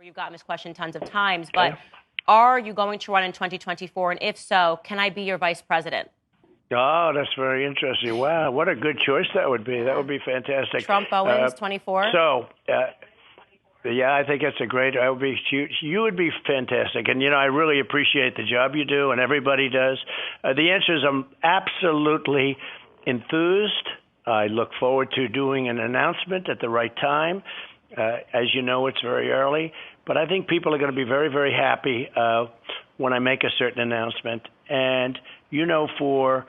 You've gotten this question tons of times, but are you going to run in 2024? And if so, can I be your vice president? Oh, that's very interesting. Wow, what a good choice that would be. That would be fantastic. Trump Owens, 24. Yeah, I think that's a great. I would be. You would be fantastic, and I really appreciate the job you do, and everybody does. The answer is I'm absolutely enthused. I look forward to doing an announcement at the right time. As you know, it's very early, but I think people are going to be very, very happy when I make a certain announcement. And for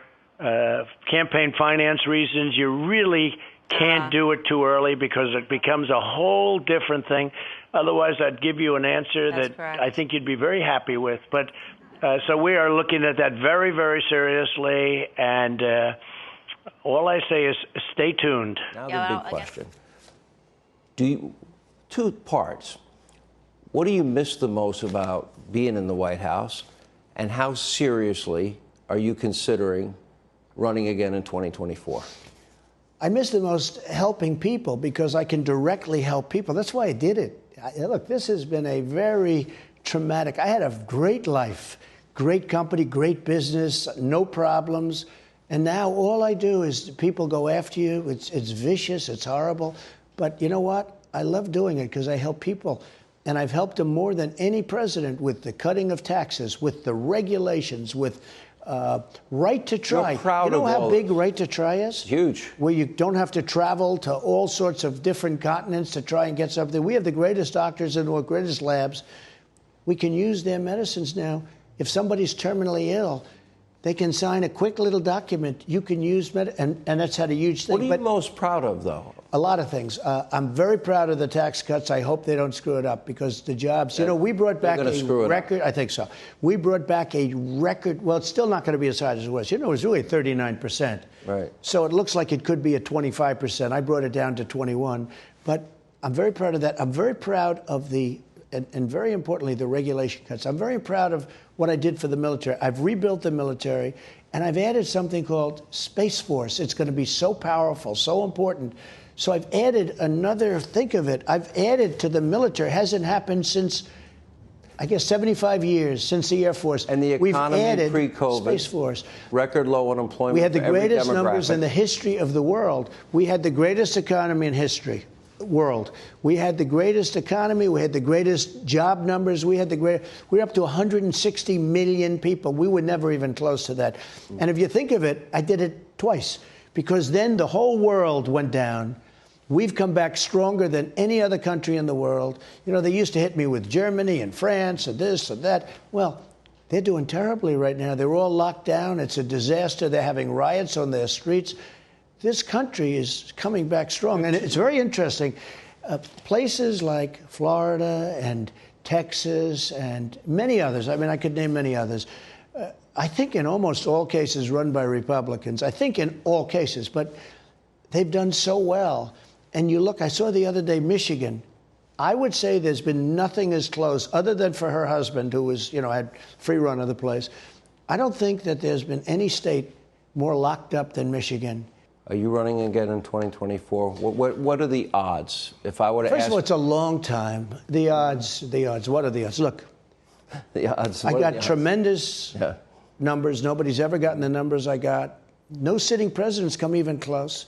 campaign finance reasons, you really can't do it too early because it becomes a whole different thing. Otherwise, I'd give you an answer that correct. I think you'd be very happy with. But so we are looking at that very, very seriously. And all I say is stay tuned. Now the big question. Two parts. What do you miss the most about being in the White House? And how seriously are you considering running again in 2024? I miss the most helping people because I can directly help people. That's why I did it. Look, this has been a very traumatic. I had a great life, great company, great business, no problems. And now all I do is people go after you. It's vicious. It's horrible. But you know what? I love doing it because I help people. And I've helped them more than any president with the cutting of taxes, with the regulations, with right to try. You're proud you know of how all big right to try is? Huge. Where you don't have to travel to all sorts of different continents to try and get something. We have the greatest doctors and the greatest labs. We can use their medicines now. If somebody's terminally ill, they can sign a quick little document. You can use and that's had a huge thing. What are you most proud of, though? A lot of things. I'm very proud of the tax cuts. I hope they don't screw it up because the jobs, we brought back a record. I think so. We brought back a record. Well, it's still not going to be as high as it was. It was really 39%. Right. So it looks like it could be at 25%. I brought it down to 21. But I'm very proud of that. I'm very proud of and very importantly, the regulation cuts. I'm very proud of what I did for the military. I've rebuilt the military, and I've added something called Space Force. It's going to be so powerful, so important. So I've added another, think of it, I've added to the military. It hasn't happened since, I guess, 75 years, since the Air Force. And the economy pre-COVID. Space Force. Record low unemployment. We had the greatest numbers in the history of the world. We had the greatest economy in history. World. We had the greatest economy. We had the greatest job numbers. We're up to 160 million people. We were never even close to that. And if you think of it, I did it twice because then the whole world went down. We've come back stronger than any other country in the world. They used to hit me with Germany and France and this and that. Well, they're doing terribly right now. They're all locked down. It's a disaster. They're having riots on their streets. This country is coming back strong. And it's very interesting. Places like Florida and Texas and many others, I could name many others, I think in almost all cases run by Republicans. I think in all cases, but they've done so well. And you look, I saw the other day, Michigan. I would say there's been nothing as close, other than for her husband, who was, had free run of the place. I don't think that there's been any state more locked up than Michigan. Are you running again in 2024? What are the odds? If I were to ask... First of all, it's a long time. The odds. What are the odds? Look, the odds. I got tremendous numbers. Nobody's ever gotten the numbers I got. No sitting presidents come even close.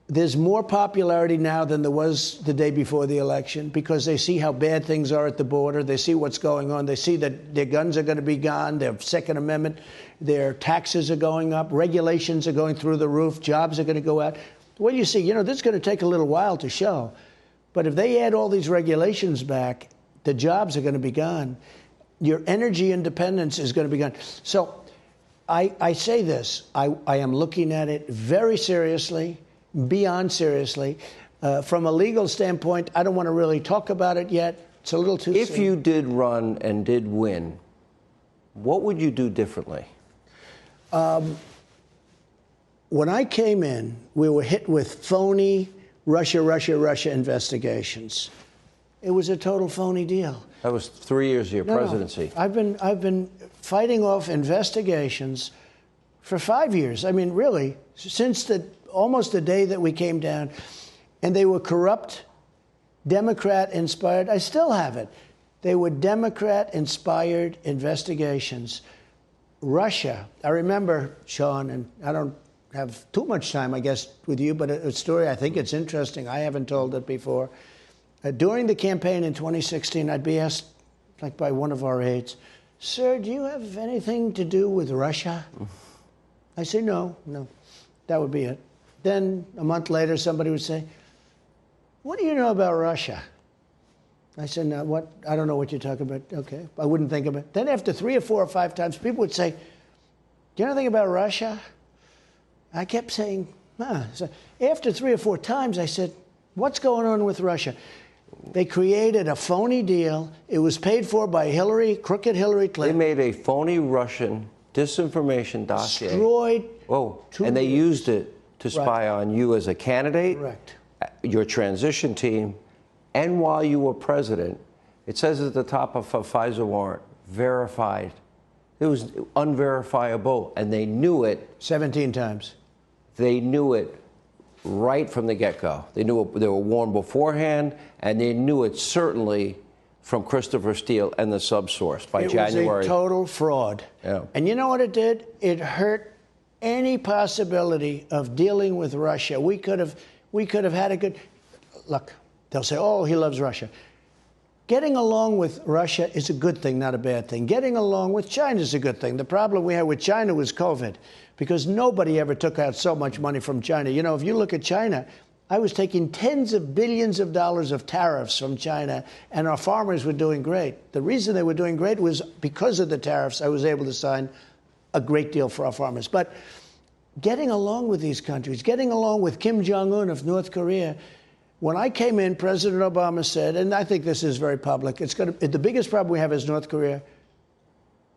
There's more popularity now than there was the day before the election because they see how bad things are at the border. They see what's going on. They see that their guns are going to be gone, their Second Amendment, their taxes are going up, regulations are going through the roof, jobs are going to go out. Well, you see, this is going to take a little while to show. But if they add all these regulations back, the jobs are going to be gone. Your energy independence is going to be gone. So I say this. I am looking at it very seriously. Beyond seriously. From a legal standpoint, I don't want to really talk about it yet. It's a little too soon. If you did run and did win, what would you do differently? When I came in, we were hit with phony Russia investigations. It was a total phony deal. That was 3 years of your presidency. No. I've been fighting off investigations for 5 years. Really, since almost the day that we came down. And they were corrupt Democrat-inspired. I still have it. They were Democrat-inspired investigations. Russia, I remember, Sean, and I don't have too much time, I guess, with you, but a story, I think it's interesting. I haven't told it before. During the campaign in 2016, I'd be asked, like by one of our aides, "Sir, do you have anything to do with Russia?" I say, no. That would be it. Then a month later, somebody would say, "What do you know about Russia?" I said, "No, what? I don't know what you're talking about." Okay, I wouldn't think of it. Then after 3 or 4 or 5 times, people would say, "Do you know anything about Russia?" I kept saying, "Huh." So after 3 or 4 times, I said, "What's going on with Russia?" They created a phony deal. It was paid for by crooked Hillary Clinton. They made a phony Russian disinformation dossier. Destroyed. And they used it to spy on you as a candidate, correct, your transition team, and while you were president. It says at the top of a FISA warrant, verified. It was unverifiable, and they knew it. 17 times. They knew it right from the get-go. They knew it, they were warned beforehand, and they knew it certainly from Christopher Steele and the subsource by January. It was a total fraud. Yeah. And you know what it did? It hurt any possibility of dealing with Russia. We could have had a good look. They'll say, "Oh, he loves Russia." Getting along with Russia is a good thing, not a bad thing. Getting along with China is a good thing. The problem we had with China was COVID, because nobody ever took out so much money from China. You know, if you look at China, I was taking tens of billions of dollars of tariffs from China, and our farmers were doing great. The reason they were doing great was because of the tariffs. I was able to sign a great deal for our farmers. But getting along with these countries, getting along with Kim Jong-un of North Korea. When I came in, President Obama said, and I think this is very public, the biggest problem we have is North Korea.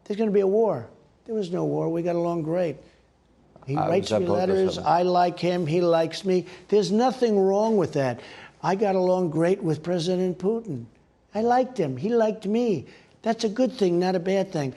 There's going to be a war. There was no war. We got along great. He writes me letters. I like him. He likes me. There's nothing wrong with that. I got along great with President Putin. I liked him. He liked me. That's a good thing, not a bad thing.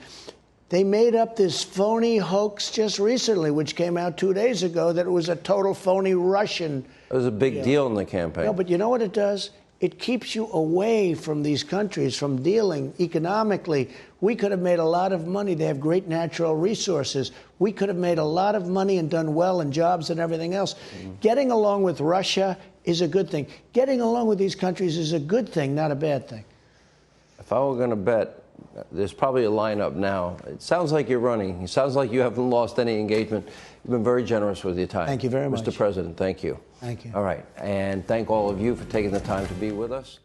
They made up this phony hoax just recently, which came out 2 days ago, that it was a total phony Russian. It was a big deal in the campaign. No, but you know what it does? It keeps you away from these countries, from dealing economically. We could have made a lot of money. They have great natural resources. We could have made a lot of money and done well in jobs and everything else. Getting along with Russia is a good thing. Getting along with these countries is a good thing, not a bad thing. If I were going to bet, there's probably a lineup now. It sounds like you're running. It sounds like you haven't lost any engagement. You've been very generous with your time. Thank you very much. Mr. President, thank you. Thank you. All right. And thank all of you for taking the time to be with us.